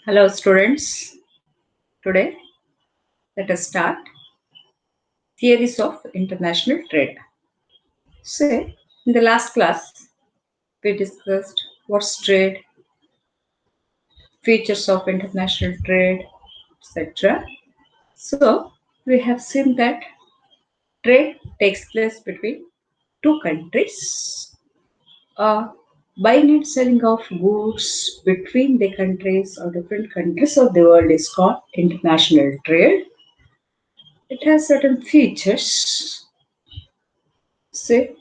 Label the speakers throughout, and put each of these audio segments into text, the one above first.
Speaker 1: Hello, students. Today, let us start theories of international trade. So, in the last class, we discussed what's trade, features of international trade, etc. So, we have seen that trade takes place between two countries. Uh, Buying and selling of goods between the countries or different countries of the world is called international trade. It has certain features. Say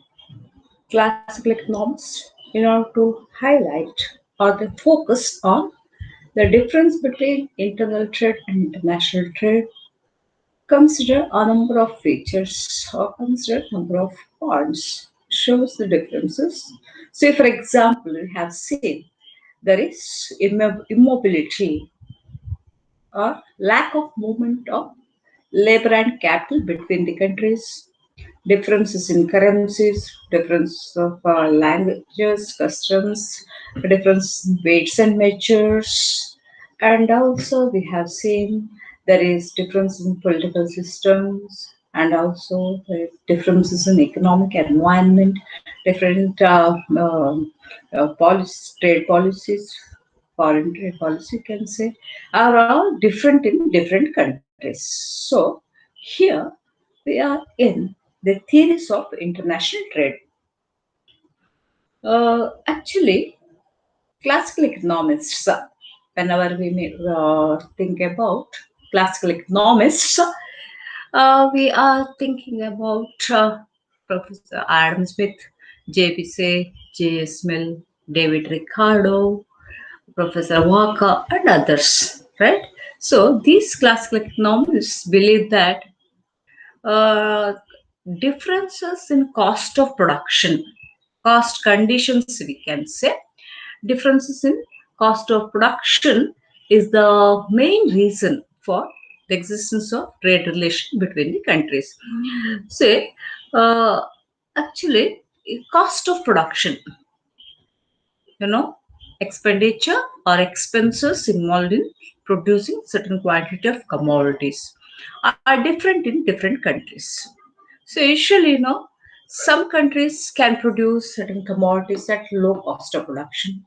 Speaker 1: classical economists, in order to highlight or they focus on the difference between internal trade and international trade, consider a number of features or consider a number of points, shows the differences. Say, for example, we have seen there is immobility or lack of movement of labor and capital between the countries, differences in currencies, difference of languages, customs, difference in weights and measures, and also we have seen there is difference in political systems, and also there is differences in economic environment, different trade policies, foreign trade policy can say, are all different in different countries. So here we are in the theories of international trade. Actually, classical economists, whenever we think about classical economists, we are thinking about Professor Adam Smith, J.P. Say, J.S. Mill, David Ricardo, Professor Walker, and others, right? So these classical economists believe that uh, differences in cost of production, cost conditions, we can say, differences in cost of production is the main reason for the existence of trade relation between the countries. Say, uh, actually, cost of production, you know, expenditure or expenses involved in producing certain quantity of commodities are different in different countries. So usually, some countries can produce certain commodities at low cost of production.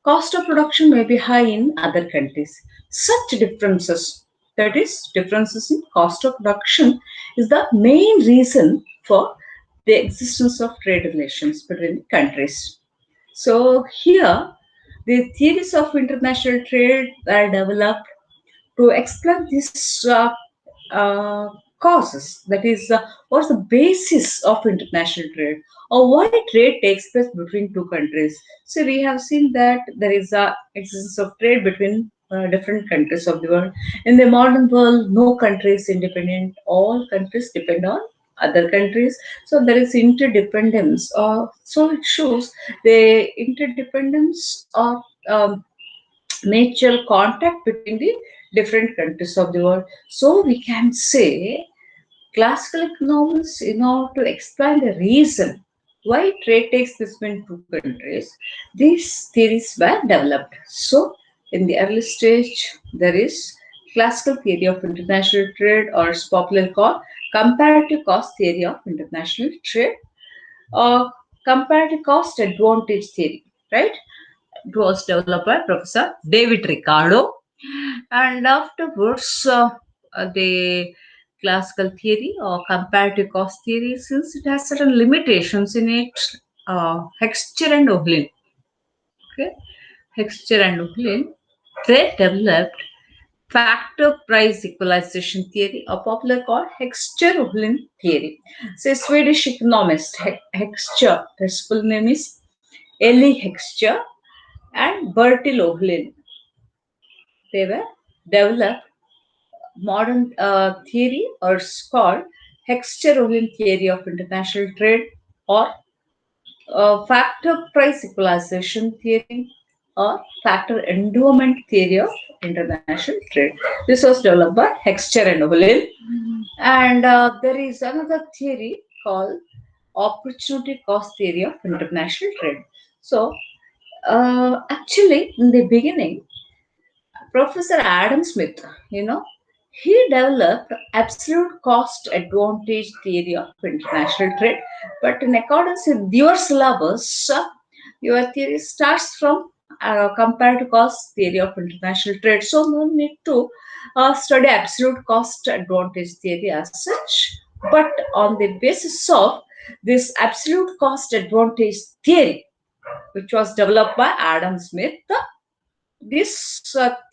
Speaker 1: Cost of production may be high in other countries. Such differences, that is, differences in cost of production, is the main reason for the existence of trade relations between countries. So here, the theories of international trade were developed to explain this causes. That is, what's the basis of international trade or why trade takes place between two countries. So we have seen that there is a existence of trade between different countries of the world. In the modern world, no country is independent. All countries depend on other countries. So there is interdependence. So it shows the interdependence of mutual contact between the different countries of the world. So we can say classical economics, in order to explain the reason why trade takes place between two countries, these theories were developed. So in the early stage, there is classical theory of international trade, or it's popularly called comparative cost theory of international trade, or comparative cost advantage theory, right? It was developed by Professor David Ricardo, and afterwards, the classical theory or comparative cost theory, since it has certain limitations in it, Hexcher and Ohlin, okay, Hexcher and Ohlin, they developed factor price equalization theory, or popular called Hexcher-Ohlin theory. So, Swedish economist Hexcher, his full name is Eli Hexcher, and Bertil Ohlin, they were developed modern theory, or it's called Hexcher-Ohlin theory of international trade, or factor price equalization theory, or factor endowment theory of international trade. This was developed by Hexcher and Ohlin. And there is another theory called opportunity cost theory of international trade. So, actually, in the beginning, Professor Adam Smith, you know, he developed absolute cost advantage theory of international trade. But in accordance with your syllabus, your theory starts from comparative cost theory of international trade. So no need to study absolute cost advantage theory as such. But on the basis of this absolute cost advantage theory, which was developed by Adam Smith, this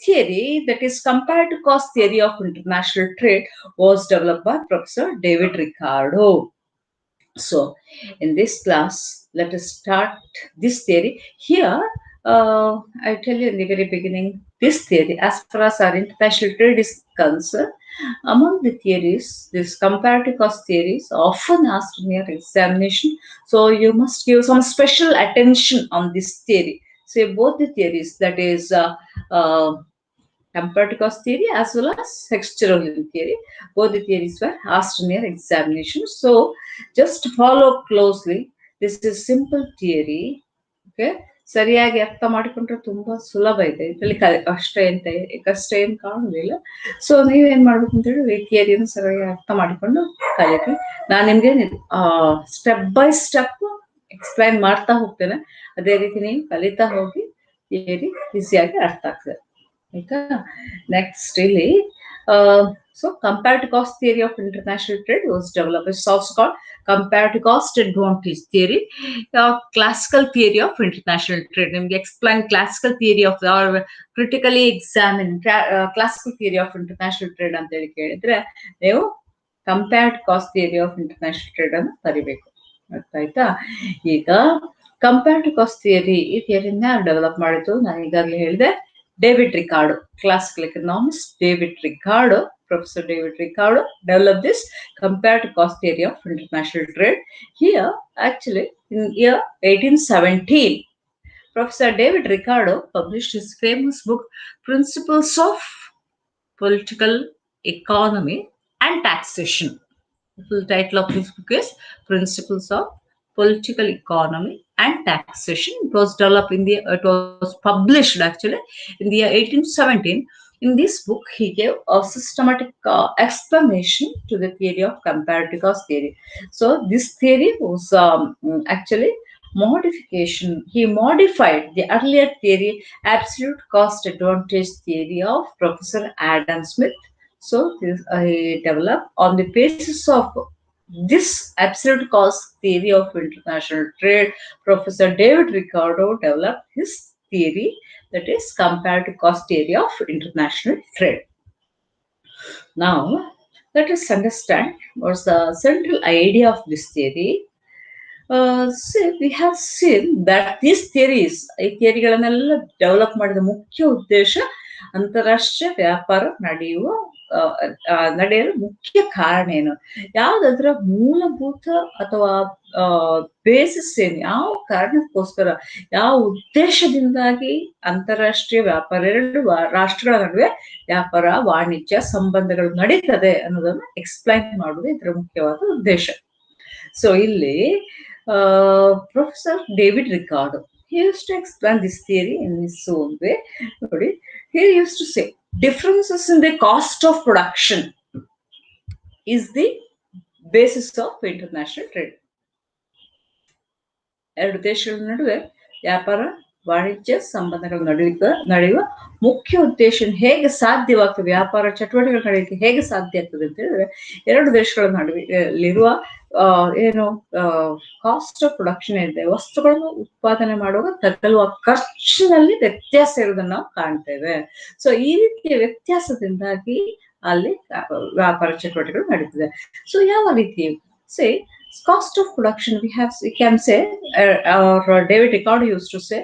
Speaker 1: theory, that is comparative cost theory of international trade, was developed by Professor David Ricardo. So, in this class, let us start this theory. Here, I tell you in the very beginning, this theory, as far as our international trade is concerned, among the theories, this comparative cost theory is often asked in your examination. So, you must give some special attention on this theory. So, both the theories, that is, comparative cost theory as well as Hexcheron theory. Both the theories were asked in your examination. So just follow closely. This is simple theory. Okay. ಸರಿಯಾಗಿ ಅರ್ಥ ಮಾಡಿಕೊಂಡ್ರೆ ತುಂಬಾ ಸುಲಭ ಇದೆ ಇದರಲ್ಲಿ ಕಷ್ಟ ಎಂತ ಕಷ್ಟ ಏನು ಕಾಣುದಿಲ್ಲ ಸೊ ನೀವೇನ್ ಮಾಡ್ಬೇಕು ಅಂತ ಹೇಳಿ ಥಿಯರಿಯನ್ನು ಸರಿಯಾಗಿ ಅರ್ಥ ಮಾಡಿಕೊಂಡು ಕಲಿಯಿರಿ ನಾನು ನಿಮ್ಗೆ ಸ್ಟೆಪ್ ಬೈ ಸ್ಟೆಪ್ ಎಕ್ಸ್ಪ್ಲೈನ್ ಮಾಡ್ತಾ ಹೋಗ್ತೇನೆ ಅದೇ ರೀತಿ ನೀವು ಕಲಿತಾ ಹೋಗಿ ಥಿಯರಿ ಈಸಿಯಾಗಿ ಅರ್ಥ ಆಗ್ತದೆ ಆಯ್ತಾ ನೆಕ್ಸ್ಟ್ ಇಲ್ಲಿ so comparative cost theory of international trade was developed. It's also called comparative cost advantage theory, classical theory of international trade. We explain classical theory of or critically examine classical theory of international trade ಅಂತ ಹೇಳಿ ಕೇಳಿದ್ರೆ ನೀವು comparative cost theory of international trade ಅನ್ನು ಕರಿಬೇಕು ಅರ್ಥ ಆಯ್ತಾ ಈಗ comparative cost theory ಈ ಥಿಯರಿನ ಡೆವಲಪ್ ಮಾಡಿದ್ದು ನಾನು ಈಗಾಗಲೇ ಹೇಳಿದೆ David Ricardo, classical economist David Ricardo, Professor David Ricardo developed this comparative cost theory of international trade. Here, actually, in year 1817, Professor David Ricardo published his famous book, Principles of Political Economy and Taxation. The full title of this book is Principles of Political Economy and Taxation. It was developed in the, it was published actually in the year 1817. In this book, he gave a systematic explanation to the theory of comparative cost theory. So this theory was actually modification. He modified the earlier theory, absolute cost advantage theory of Professor Adam Smith. So this I developed on the basis of this absolute cost theory of international trade. Professor David Ricardo developed his theory, that is comparative cost theory of international trade. Now, let us understand what's the central idea of this theory. See, we have seen that these theories, ಈ ಥಿಯರಿಗಳನ್ನೆಲ್ಲ develop ಮಾಡಿದ ಮುಖ್ಯ ಉದ್ದೇಶ ಅಂತಾರಾಷ್ಟ್ರೀಯ ವ್ಯಾಪಾರ ನಡೆಯಲು ಮುಖ್ಯ ಕಾರಣ ಏನು ಯಾವ್ದಾದ್ರ ಮೂಲಭೂತ ಅಥವಾ ಬೇಸಿಸ್ ಏನು ಯಾವ ಕಾರಣಕ್ಕೋಸ್ಕರ ಯಾವ ಉದ್ದೇಶದಿಂದಾಗಿ ಅಂತಾರಾಷ್ಟ್ರೀಯ ವ್ಯಾಪಾರ ಎರಡು ರಾಷ್ಟ್ರಗಳ ನಡುವೆ ವ್ಯಾಪಾರ ವಾಣಿಜ್ಯ ಸಂಬಂಧಗಳು ನಡೀತದೆ ಅನ್ನೋದನ್ನು ಎಕ್ಸ್ಪ್ಲೈನ್ ಮಾಡುವುದು ಇದರ ಮುಖ್ಯವಾದ ಉದ್ದೇಶ ಸೊ ಇಲ್ಲಿ Professor David Ricardo, he used to explain this theory in his own way. He used to say differences in the cost of production is the basis of international trade. ಎರಡು ದೇಶಗಳ ನಡುವೆ ವ್ಯಾಪಾರ ವಾಣಿಜ್ಯ ಸಂಬಂಧಗಳು ನಡೆಯುವ ಮುಖ್ಯ ಉದ್ದೇಶ ಹೇಗೆ ಸಾಧ್ಯವಾಗ್ತದೆ ವ್ಯಾಪಾರ ಚಟುವಟಿಕೆಗಳು ನಡೆಯಲಿಕ್ಕೆ ಹೇಗೆ ಸಾಧ್ಯ ಆಗ್ತದೆ ಅಂತ ಹೇಳಿದ್ರೆ ಎರಡು ದೇಶಗಳ ನಡುವೆಲ್ಲಿರುವ ಏನು ಕಾಸ್ಟ್ ಆಫ್ ಪ್ರೊಡಕ್ಷನ್ ಇದೆ ವಸ್ತುಗಳನ್ನು ಉತ್ಪಾದನೆ ಮಾಡುವಾಗ ತಗಲುವ ಖರ್ಚಿನಲ್ಲಿ ವ್ಯತ್ಯಾಸ ಇರುವುದನ್ನು ನಾವು ಕಾಣ್ತೇವೆ ಸೊ ಈ ರೀತಿಯ ವ್ಯತ್ಯಾಸದಿಂದಾಗಿ ಅಲ್ಲಿ ವ್ಯಾಪಾರ ಚಟುವಟಿಕೆಗಳು ನಡೀತದೆ ಸೊ ಯಾವ ರೀತಿ ಸೇ cost of production we can say or David Ricardo used to say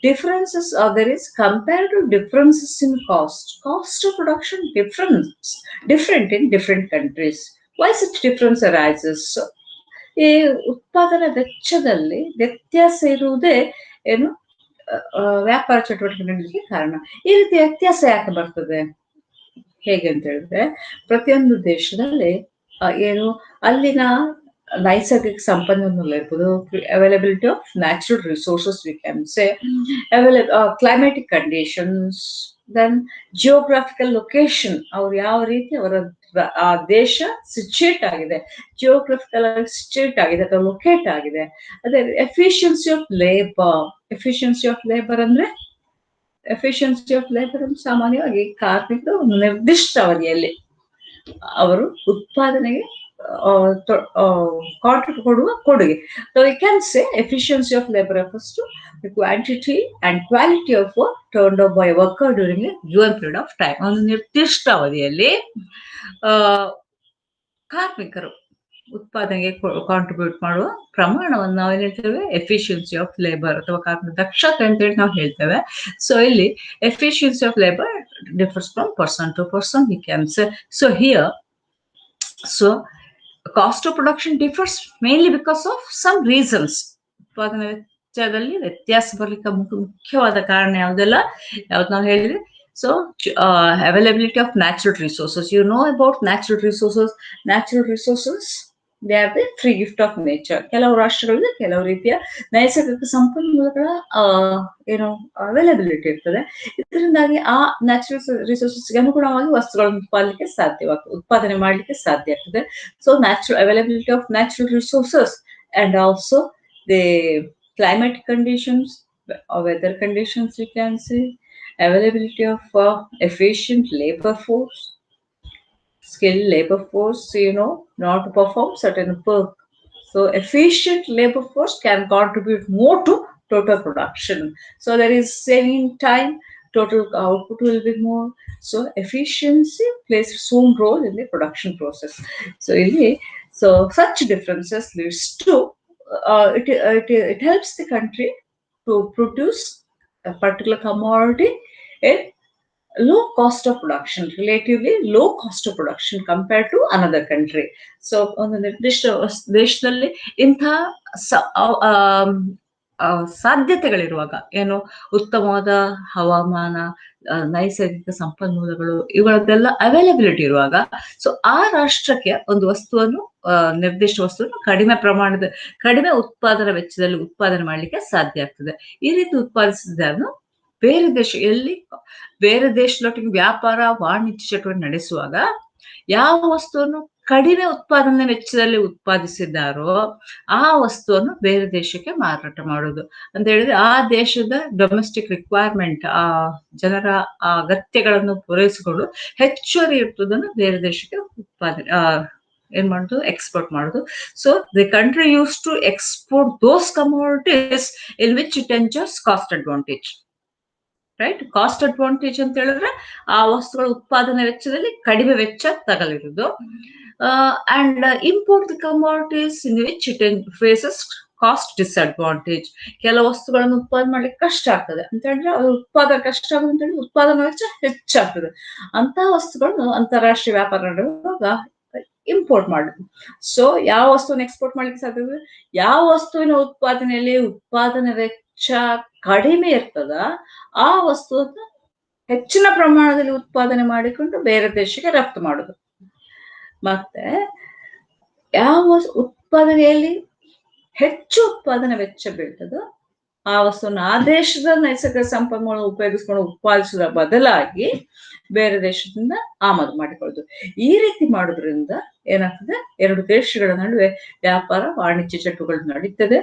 Speaker 1: differences there is comparative differences in cost of production different in different countries why such difference arises ಈ ಉತ್ಪಾದನಾ ವೆಚ್ಚದಲ್ಲಿ ವ್ಯತ್ಯಾಸ ಇರುವುದೇ ಏನು ವ್ಯಾಪಾರ ಚಟುವಟಿಕೆ ನಡೆಯಲಿಕ್ಕೆ ಕಾರಣ ಈ ರೀತಿ ವ್ಯತ್ಯಾಸ ಯಾಕೆ ಬರ್ತದೆ ಹೇಗೆ ಅಂತ ಹೇಳಿದ್ರೆ ಪ್ರತಿಯೊಂದು ದೇಶದಲ್ಲಿ ಏನು ಅಲ್ಲಿನ ನೈಸರ್ಗಿಕ ಸಂಪನ್ಮೂಲ ಇರ್ಬೋದು availability of natural resources we can say climatic conditions then geographical location, ಅವ್ರು ಯಾವ ರೀತಿ ಅವರ ಆ ದೇಶ ಸಿಚುಯೇಟ್ ಆಗಿದೆ, ಜಿಯೋಗ್ರಫಿಕಲ್ ಸಿಚುಯೇಟ್ ಆಗಿದೆ ಅಥವಾ ಲೊಕೇಟ್ ಆಗಿದೆ. ಅದೇ efficiency of labour. Efficiency of labour ಅಂದ್ರೆ ಎಫಿಷಿಯನ್ಸಿ ಆಫ್ ಲೇಬರ್ ಅಂದ್ರೆ ಸಾಮಾನ್ಯವಾಗಿ ಕಾರ್ಮಿಕರು ಒಂದು ನಿರ್ದಿಷ್ಟ ಅವಧಿಯಲ್ಲಿ ಅವರು ಉತ್ಪಾದನೆಗೆ ಕಾಂಟ್ರಿಬ್ಯೂಟ್ ಕೊಡುವ ಕೊಡುಗೆ. So we can say efficiency of labour refers to the quantity and quality of work turned out by a worker during a given period of time. ಒಂದು ನಿರ್ದಿಷ್ಟ ಅವಧಿಯಲ್ಲಿ ಆ, ಕಾರ್ಮಿಕರು ಉತ್ಪಾದನೆಗೆ ಕಾಂಟ್ರಿಬ್ಯೂಟ್ ಮಾಡುವ ಪ್ರಮಾಣವನ್ನು ನಾವು ಏನ್ ಹೇಳ್ತೇವೆ, ಎಫಿಷಿಯನ್ಸಿ ಆಫ್ ಲೇಬರ್ ಅಥವಾ ಕಾರ್ಮಿಕ ದಕ್ಷತೆ ಅಂತೇಳಿ ನಾವು ಹೇಳ್ತೇವೆ. ಸೊ ಇಲ್ಲಿ efficiency of labour differs from person to person, we can say. So here, so cost of production differs mainly because of some reasons. ಉತ್ಪಾದನಾ ವೆಚ್ಚದಲ್ಲಿ ವ್ಯತ್ಯಾಸ ಬರ್ಲಿಕ್ಕೆ ಮುಖ್ಯವಾದ ಕಾರಣ ಯಾವುದೆಲ್ಲ ಯಾವ್ದು ನಾವು ಹೇಳಿದ್ವಿ. So availability of natural resources. You know about natural resources. Natural resources they are the free gift of nature. ಕೆಲವು ರಾಷ್ಟ್ರಗಳಲ್ಲಿ ಕೆಲವು ರೀತಿಯ ನೈಸರ್ಗಿಕ ಸಂಪನ್ಮೂಲಗಳ ಏನು ಅವೈಲಬಿಲಿಟಿ ಇರ್ತದೆ. ಇದರಿಂದಾಗಿ ಆ ನ್ಯಾಚುರಲ್ ರಿಸೋರ್ಸಸ್ಗೆ ಅನುಗುಣವಾಗಿ ವಸ್ತುಗಳನ್ನು ಉತ್ಪಾದನೆ ಮಾಡಲಿಕ್ಕೆ ಸಾಧ್ಯ ಆಗ್ತದೆ. So natural availability of natural resources and also the climate conditions, weather conditions, we can say, availability of efficient labor force, skilled labor force, not to perform certain work. So efficient labor force can contribute more to total production. So there is saving time, total output will be more. So efficiency plays its own role in the production process. So so such differences leads to it helps the country to produce a particular commodity at low cost of production, relatively low cost of production compared to another country. So ಒಂದು ನಿರ್ದಿಷ್ಟ ದೇಶದಲ್ಲಿ ಇಂಥ ಸಾಧ್ಯತೆಗಳಿರುವಾಗ, ಏನು ಉತ್ತಮವಾದ ಹವಾಮಾನ, ನೈಸರ್ಗಿಕ ಸಂಪನ್ಮೂಲಗಳು, ಇವುಗಳದ್ದೆಲ್ಲ availability ಇರುವಾಗ, ಸೊ ಆ ರಾಷ್ಟ್ರಕ್ಕೆ ಒಂದು ವಸ್ತುವನ್ನು ನಿರ್ದಿಷ್ಟ ವಸ್ತುವನ್ನು ಕಡಿಮೆ ಉತ್ಪಾದನಾ ವೆಚ್ಚದಲ್ಲಿ ಉತ್ಪಾದನೆ ಮಾಡಲಿಕ್ಕೆ ಸಾಧ್ಯ ಆಗ್ತದೆ. ಈ ರೀತಿ ಉತ್ಪಾದಿಸಿದನ್ನು ಬೇರೆ ದೇಶದೊಟ್ಟಿಗೆ ವ್ಯಾಪಾರ ವಾಣಿಜ್ಯ ಚಟುವಟಿಕೆ ನಡೆಸುವಾಗ ಯಾವ ವಸ್ತುವನ್ನು ಕಡಿಮೆ ಉತ್ಪಾದನೆ ವೆಚ್ಚದಲ್ಲಿ ಉತ್ಪಾದಿಸಿದ್ದಾರೋ ಆ ವಸ್ತುವನ್ನು ಬೇರೆ ದೇಶಕ್ಕೆ ಮಾರಾಟ ಮಾಡುವುದು ಅಂತ ಹೇಳಿದ್ರೆ, ಆ ದೇಶದ ಡೊಮೆಸ್ಟಿಕ್ ರಿಕ್ವೈರ್ಮೆಂಟ್, ಆ ಜನರ ಅಗತ್ಯಗಳನ್ನು ಪೂರೈಸಿಕೊಂಡು ಹೆಚ್ಚುವರಿ ಇರ್ತದನ್ನು ಬೇರೆ ದೇಶಕ್ಕೆ ಏನ್ ಮಾಡುದು, ಎಕ್ಸ್ಪೋರ್ಟ್ ಮಾಡುದು. So the country use to export those commodities in which it enjoys cost advantage. Right, cost advantage ಅಂತ ಹೇಳಿದ್ರೆ ಆ ವಸ್ತುಗಳ ಉತ್ಪಾದನೆ ವೆಚ್ಚದಲ್ಲಿ ಕಡಿಮೆ ವೆಚ್ಚ ತಗಲಿರುವುದು. And import the commodities in which it faces cost disadvantage. ಕೆಲವು ವಸ್ತುಗಳನ್ನು ಉತ್ಪಾದನೆ ಮಾಡ್ಲಿಕ್ಕೆ ಕಷ್ಟ ಆಗ್ತದೆ ಅಂತ ಹೇಳಿದ್ರೆ, ಅದು ಉತ್ಪಾದನೆ ಕಷ್ಟ ಆಗುದು ಅಂತ ಹೇಳಿದ್ರೆ ಉತ್ಪಾದನಾ ವೆಚ್ಚ ಹೆಚ್ಚಾಗ್ತದೆ. ಅಂತಹ ವಸ್ತುಗಳನ್ನು ಅಂತಾರಾಷ್ಟ್ರೀಯ ವ್ಯಾಪಾರ ನಡೆಯುವಾಗ ಇಂಪೋರ್ಟ್ ಮಾಡುದು. ಸೊ ಯಾವ ವಸ್ತುವನ್ನು ಎಕ್ಸ್ಪೋರ್ಟ್ ಮಾಡ್ಲಿಕ್ಕೆ ಸಾಧ್ಯ, ಯಾವ ವಸ್ತುವಿನ ಉತ್ಪಾದನೆಯಲ್ಲಿ ಉತ್ಪಾದನೆ ವೆಚ್ಚ ಕಡಿಮೆ ಇರ್ತದ ಆ ವಸ್ತುವನ್ನು ಹೆಚ್ಚಿನ ಪ್ರಮಾಣದಲ್ಲಿ ಉತ್ಪಾದನೆ ಮಾಡಿಕೊಂಡು ಬೇರೆ ದೇಶಕ್ಕೆ ರಫ್ತು ಮಾಡುದು. ಮತ್ತೆ ಯಾವ ಉತ್ಪಾದನೆಯಲ್ಲಿ ಹೆಚ್ಚು ಉತ್ಪಾದನೆ ವೆಚ್ಚ ಬೀಳ್ತದೋ ಆ ವಸ್ತುವನ್ನು ಆ ದೇಶದ ನೈಸರ್ಗಿಕ ಸಂಪನ್ಮೂಲ ಉಪಯೋಗಿಸ್ಕೊಂಡು ಉತ್ಪಾದಿಸುವುದರ ಬದಲಾಗಿ ಬೇರೆ ದೇಶದಿಂದ ಆಮದು ಮಾಡಿಕೊಳ್ಳುದು. ಈ ರೀತಿ ಮಾಡೋದ್ರಿಂದ ಏನಾಗ್ತದೆ, ಎರಡು ದೇಶಗಳ ನಡುವೆ ವ್ಯಾಪಾರ ವಾಣಿಜ್ಯ ಚಟುವಟಿಕೆಗಳು ನಡೀತದೆ.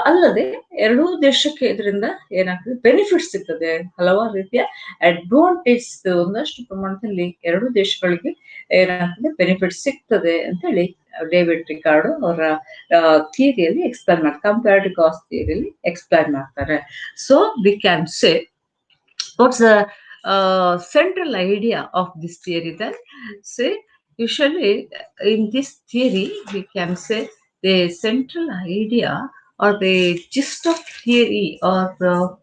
Speaker 1: ಅಲ್ಲದೆ ಎರಡೂ ದೇಶಕ್ಕೆ ಇದರಿಂದ ಏನಾಗ್ತದೆ, ಬೆನಿಫಿಟ್ ಸಿಗ್ತದೆ, ಹಲವಾರು ರೀತಿಯ ಅಡ್ವಾಂಟೇಜ್ ಒಂದಷ್ಟು ಪ್ರಮಾಣದಲ್ಲಿ ಎರಡೂ ದೇಶಗಳಿಗೆ ಏನಾಗ್ತದೆ, ಬೆನಿಫಿಟ್ ಸಿಗ್ತದೆ ಅಂತ ಹೇಳಿ ಡೇವಿಡ್ ರಿಕಾರ್ಡೋ ಅವರ ಥಿಯರಿಯಲ್ಲಿ ಎಕ್ಸ್ಪ್ಲೈನ್ ಮಾಡ್ತಾರೆ, ಕಂಪ್ಯಾರಿಟಿವ್ ಕಾಸ್ಟ್ ಥಿಯರಿಯಲ್ಲಿ ಎಕ್ಸ್ಪ್ಲೈನ್ ಮಾಡ್ತಾರೆ. So we can say what's the central idea of this theory then? Say usually in this theory we can say the central idea or the gist of theory, or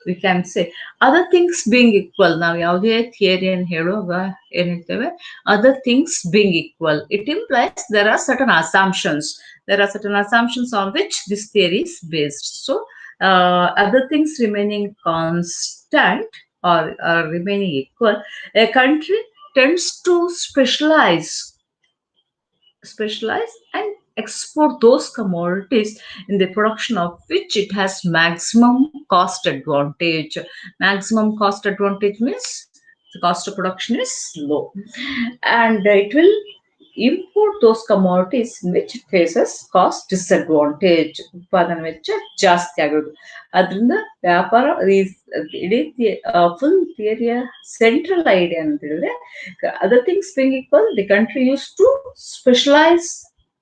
Speaker 1: we can say other things being equal. ನಾವು ಯಾವುದೇ ಥಿಯರಿಯನ್ನು ಹೇಳುವಾಗ ಏನ್ ಹೇಳ್ತೇವೆ, other things being equal, it implies there are certain assumptions on which this theory is based. So other things remaining constant or remaining equal, a country tends to specialize and export those commodities in the production of which it has maximum cost advantage. Maximum cost advantage means the cost of production is low, and it will import those commodities in which it faces cost disadvantage. ಉತ್ಪಾದನೆ ವೆಚ್ಚ ಜಾಸ್ತಿ ಆಗೋದು. ಅದರಿಂದ ವ್ಯಾಪಾರ ಇಡೀ full ಥಿಯರಿಯ central idea ಅಂತ ಹೇಳಿದ್ರೆ, other things being equal, the country used to specialize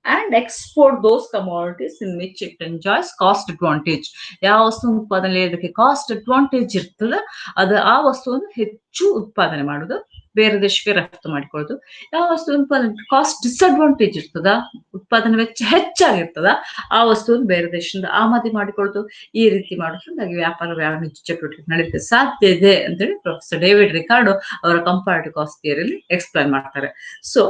Speaker 1: and export those commodities in which it enjoys cost advantage. ಯಾವ ವಸ್ತು ಉತ್ಪಾದನೆ ಇದಕ್ಕೆ ಕಾಸ್ಟ್ ಅಡ್ವಾಂಟೇಜ್ ಇರ್ತದೆ, ಅದು ಆ ವಸ್ತುವನ್ನು ಹೆಚ್ಚು ಉತ್ಪಾದನೆ ಮಾಡೋದು, ಬೇರೆ ದೇಶಕ್ಕೆ ರಫ್ತು ಮಾಡಿಕೊಳ್ಳೋದು. ಯಾವ ವಸ್ತು ಉತ್ಪಾದನೆ ಕಾಸ್ಟ್ ಡಿಸ್ಅಡ್ವಾಂಟೇಜ್ ಇರ್ತದ, ಉತ್ಪಾದನೆ ವೆಚ್ಚ ಹೆಚ್ಚಾಗಿರ್ತದ, ಆ ವಸ್ತುವನ್ನು ಬೇರೆ ದೇಶದಿಂದ ಆಮದು ಮಾಡಿಕೊಳ್ಳೋದು. ಈ ರೀತಿ ಮಾಡೋದ್ರಿಂದಾಗಿ ವ್ಯಾಪಾರ ವಾಣಿಜ್ಯ ಚಟುವಟಿಕೆ ನಡೆಯಲಿಕ್ಕೆ ಸಾಧ್ಯ ಇದೆ ಅಂತೇಳಿ ಪ್ರೊಫೆಸರ್ ಡೇವಿಡ್ ರಿಕಾರ್ಡೋ ಅವರ ಕಂಪಾರಿಟಿವ್ ಕಾಸ್ಟ್ ಥಿಯರಿಯಲ್ಲಿ ಎಕ್ಸ್ಪ್ಲೈನ್ ಮಾಡ್ತಾರೆ. So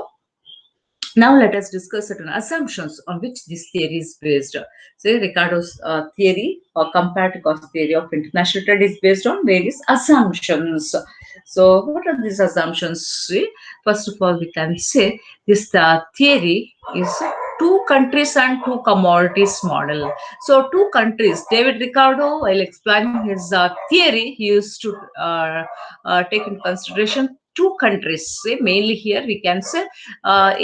Speaker 1: now let us discuss certain assumptions on which this theory is based. So Ricardo's theory or comparative cost theory of international trade is based on various assumptions. So what are these assumptions? First of all, we can say this theory is two countries and two commodities model. So two countries. David Ricardo, while explaining his theory, he used to take into consideration two countries. Mainly here we can say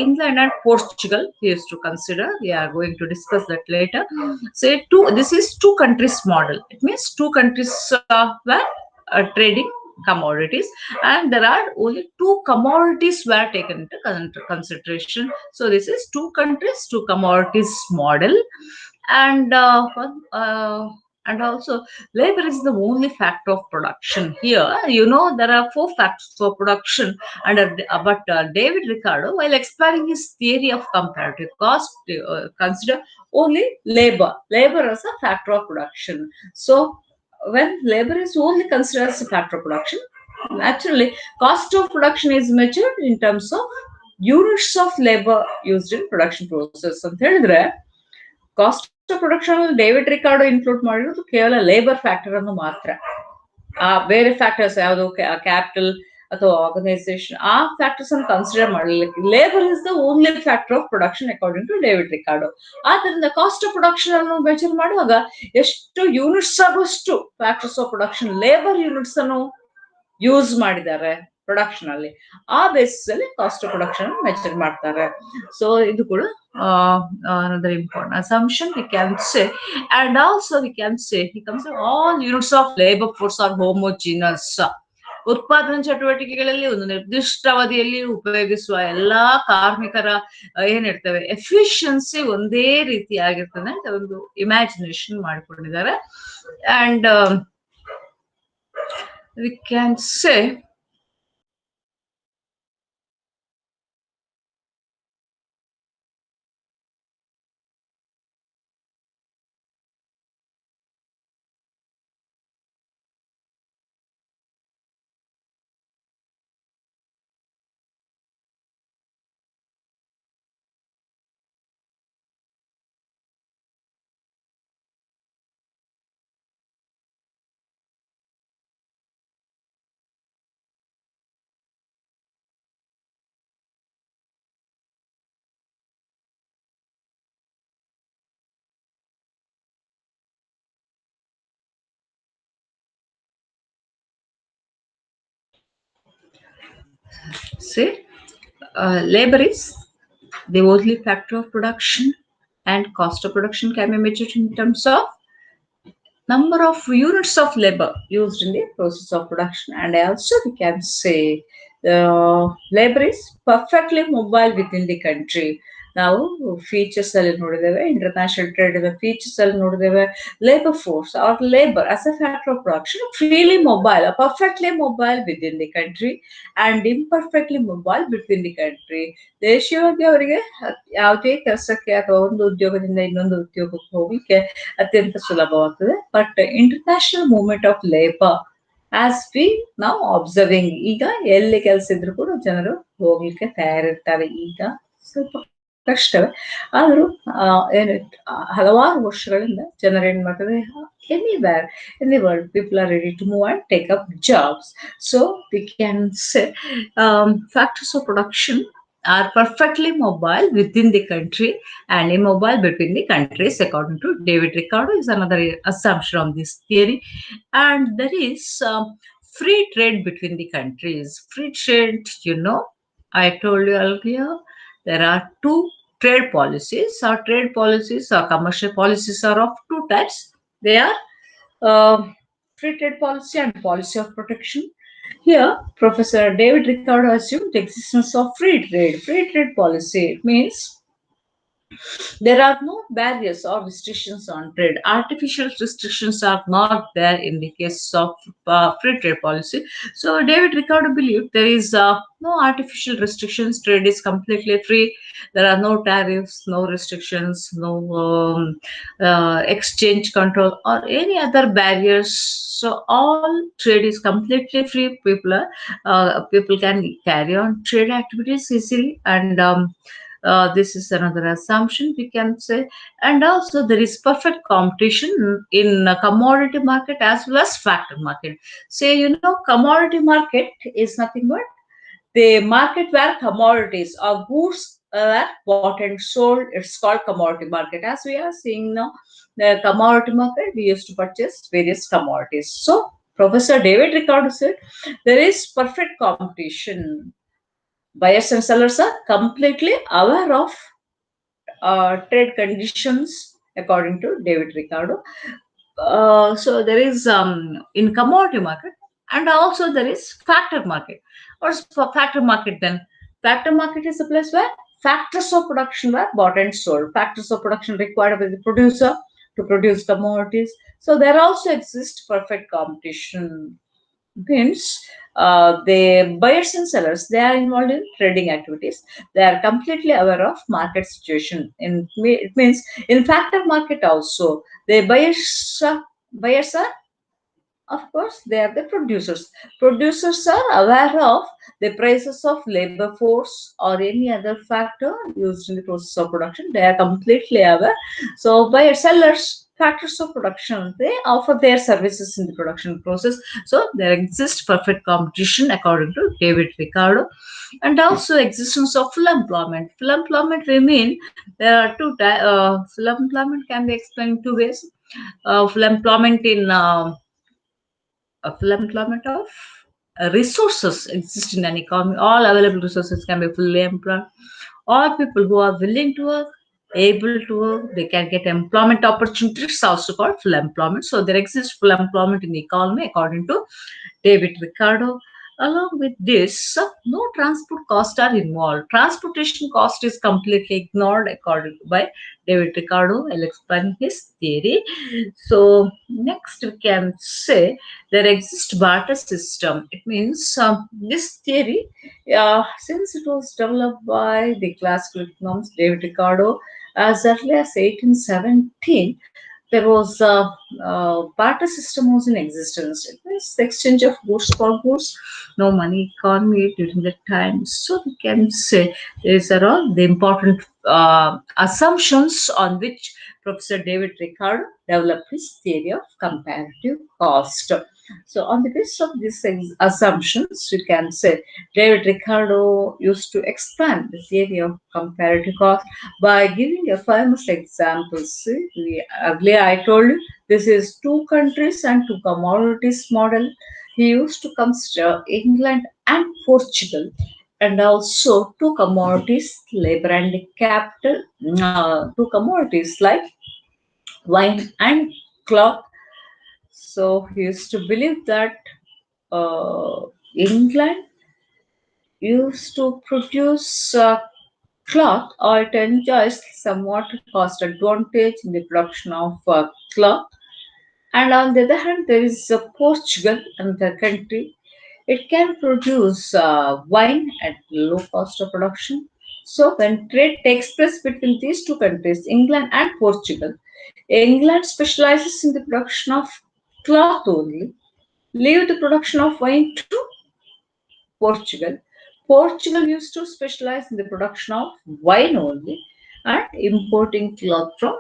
Speaker 1: England and Portugal he used to consider. We are going to discuss that later. Say this is two countries model. It means two countries were trading commodities, and there are only two commodities were taken into consideration. So this is two countries, two commodities model. And and also labor is the only factor of production here. There are four factors for production but David Ricardo, while explaining his theory of comparative cost, consider only labor as a factor of production. So when labor is only considered as a factor of production, naturally cost of production is measured in terms of units of labor used in production process. ಅಂತ ಹೇಳಿದ್ರೆ cost of production David Ricardo include ಮಾಡಿರೋದು ಕೇವಲ labour factor ಅನ್ನು ಮಾತ್ರ. ಬೇರೆ factors ಯಾವುದು capital ಅಥವಾ organisation, ಆ ಫ್ಯಾಕ್ಟರ್ಸ್ ಅನ್ನು ಕನ್ಸಿಡರ್ ಮಾಡಲಿಕ್ಕೆ labour is the only factor of production according to David Ricardo. ಆದ್ದರಿಂದ ಕಾಸ್ಟ್ ಆಫ್ ಪ್ರೊಡಕ್ಷನ್ ಅನ್ನು ಮೆಜರ್ ಮಾಡುವಾಗ ಎಷ್ಟು ಯೂನಿಟ್ಸ್ ಆಗುವಷ್ಟು factors of production labour units ಅನ್ನು ಯೂಸ್ ಮಾಡಿದ್ದಾರೆ ಪ್ರೊಡಕ್ಷನ್ ಅಲ್ಲಿ, ಆ ಬೇಸಿಸ್ ಅಲ್ಲಿ ಕಾಸ್ಟ್ ಆಫ್ ಪ್ರೊಡಕ್ಷನ್ ಮೆಜರ್ ಮಾಡ್ತಾರೆ. ಸೊ ಇದು ಕೂಡ another important assumption we can say. And also we can say he comes all units of labor force are homogeneous. ಉತ್ಪಾದನಾ ಚಟುವಟಿಕೆಗಳಲ್ಲಿ ಒಂದು ನಿರ್ದಿಷ್ಟ ಅವಧಿಯಲ್ಲಿ ಉಪಯೋಗಿಸುವ ಎಲ್ಲಾ ಕಾರ್ಮಿಕರ ಏನಿರ್ತವೆ ಎಫಿಷಿಯನ್ಸಿ ಒಂದೇ ರೀತಿ ಆಗಿರ್ತದೆ ಅಂತ ಒಂದು ಇಮ್ಯಾಜಿನೇಷನ್ ಮಾಡಿಕೊಂಡಿದ್ದಾರೆ. And we can say labor is the only factor of production, and cost of production can be measured in terms of number of units of labor used in the process of production. And also we can say labor is perfectly mobile within the country. ನಾವು features ಅಲ್ಲಿ ನೋಡಿದ್ದೇವೆ, international trade features ಅಲ್ಲಿ ನೋಡಿದ್ದೇವೆ, labour force or labour as a factor of production freely mobile, perfectly mobile within the country and imperfectly mobile between the country. ದೇಶೀಯವಾಗಿ ಅವರಿಗೆ ಯಾವುದೇ ಕೆಲಸಕ್ಕೆ ಅಥವಾ ಒಂದು ಉದ್ಯೋಗದಿಂದ ಇನ್ನೊಂದು ಉದ್ಯೋಗಕ್ಕೆ ಹೋಗ್ಲಿಕ್ಕೆ ಅತ್ಯಂತ ಸುಲಭವಾಗ್ತದೆ. But international movement of labour as we ನಾವು ಅಬ್ಸರ್ವಿಂಗ್, ಈಗ ಎಲ್ಲಿ ಕೆಲಸ ಇದ್ರು ಕೂಡ ಜನರು ಹೋಗ್ಲಿಕ್ಕೆ ತಯಾರಿರ್ತಾರೆ. ಈಗ ಸ್ವಲ್ಪ ಕಷ್ಟವೇ ಆದರೂ ಏನು ಹಲವಾರು ವರ್ಷಗಳಿಂದ ಜನರು ಏನ್ ಮಾಡ್ತಾರೆ, anywhere in the world people are ready to move and take up jobs. So we can say factors of production are perfectly mobile within the country and immobile between the countries, according to David Ricardo, is another assumption on this theory. And there is free trade between the countries. Free trade, I told you earlier, there are two trade policies. Our trade policies, our commercial policies are of two types. They are uh, free trade policy and policy of protection. Here, Professor David Ricardo assumed the existence of free trade. Free trade policy means there are no barriers or restrictions on trade. Artificial restrictions are not there in the case of free trade policy. So, David Ricardo believed there is no artificial restrictions. Trade is completely free. There are no tariffs, no restrictions, no exchange control, or any other barriers. So, all trade is completely free. People can carry on trade activities easily, and this is another assumption we can say. And also there is perfect competition in a commodity market as well as factor market. Say, commodity market is nothing but the market where commodities or goods are bought and sold. It's called commodity market. As we are seeing now, the commodity market, we used to purchase various commodities. So Professor David Ricardo said there is perfect competition. Buyers and sellers are completely aware of trade conditions, according to David Ricardo. So there is in commodity market, and also there is factor market. What's for factor market then? Factor market is a place where factors of production were bought and sold. Factors of production required by the producer to produce commodities. So there also exists perfect competition. Means the buyers and sellers, they are involved in trading activities. They are completely aware of market situation. It means in factor market also the buyers are, of course, they are the producers. Producers are aware of the prices of labor force or any other factor used in the process of production. They are completely aware. So buyers, sellers, factors of production, they offer their services in the production process. So there exists perfect competition, according to David Ricardo. And also existence of full employment. Full employment, we mean there are two types. Full employment can be explained in two ways. Full employment in full employment of resources exist in an economy. All available resources can be fully employed. All people who are willing to work, able to work, they can get employment opportunities, also called full employment. So there exists full employment in the economy, according to David Ricardo. Along with this, no transport costs are involved. Transportation cost is completely ignored, according to by David Ricardo. I'll explain his theory. So next we can say there exists barter system. It means this theory, since it was developed by the classical economist David Ricardo as early as 1817, there was a barter system was in existence. It means the exchange of goods for goods, no money economy during that time. So we can say these are all the important assumptions on which Professor David Ricardo developed his theory of comparative cost. So on the basis of these assumptions, we can say David Ricardo used to expand the theory of comparative cost by giving a famous example. See, earlier I told you this is two countries and two commodities model. He used to consider England and Portugal, and also two commodities, labor and capital, two commodities like wine and cloth. So he used to believe that England used to produce cloth, or it enjoys somewhat cost advantage in the production of cloth. And on the other hand, there is Portugal, another country. It can produce wine at low cost of production. So when trade takes place between these two countries, England and Portugal, England specializes in the production of cloth only, leave the production of wine to Portugal. Portugal used to specialize in the production of wine only and importing cloth from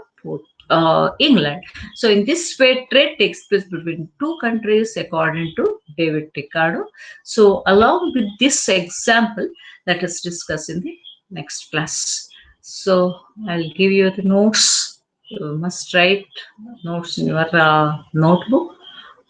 Speaker 1: England. So, in this way, trade takes place between two countries, according to David Ricardo. So, along with this example, let us discuss in the next class. So I'll give you the notes. You must write notes in your notebook.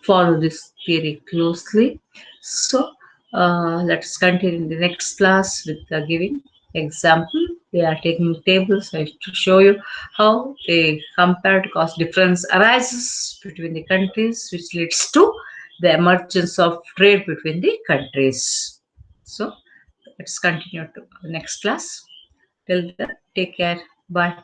Speaker 1: Follow this theory closely. So let's continue in the next class with the giving example. We are taking tables to show you how the compared cost difference arises between the countries, which leads to the emergence of trade between the countries. So let's continue to next class. Till then, take care. Bye.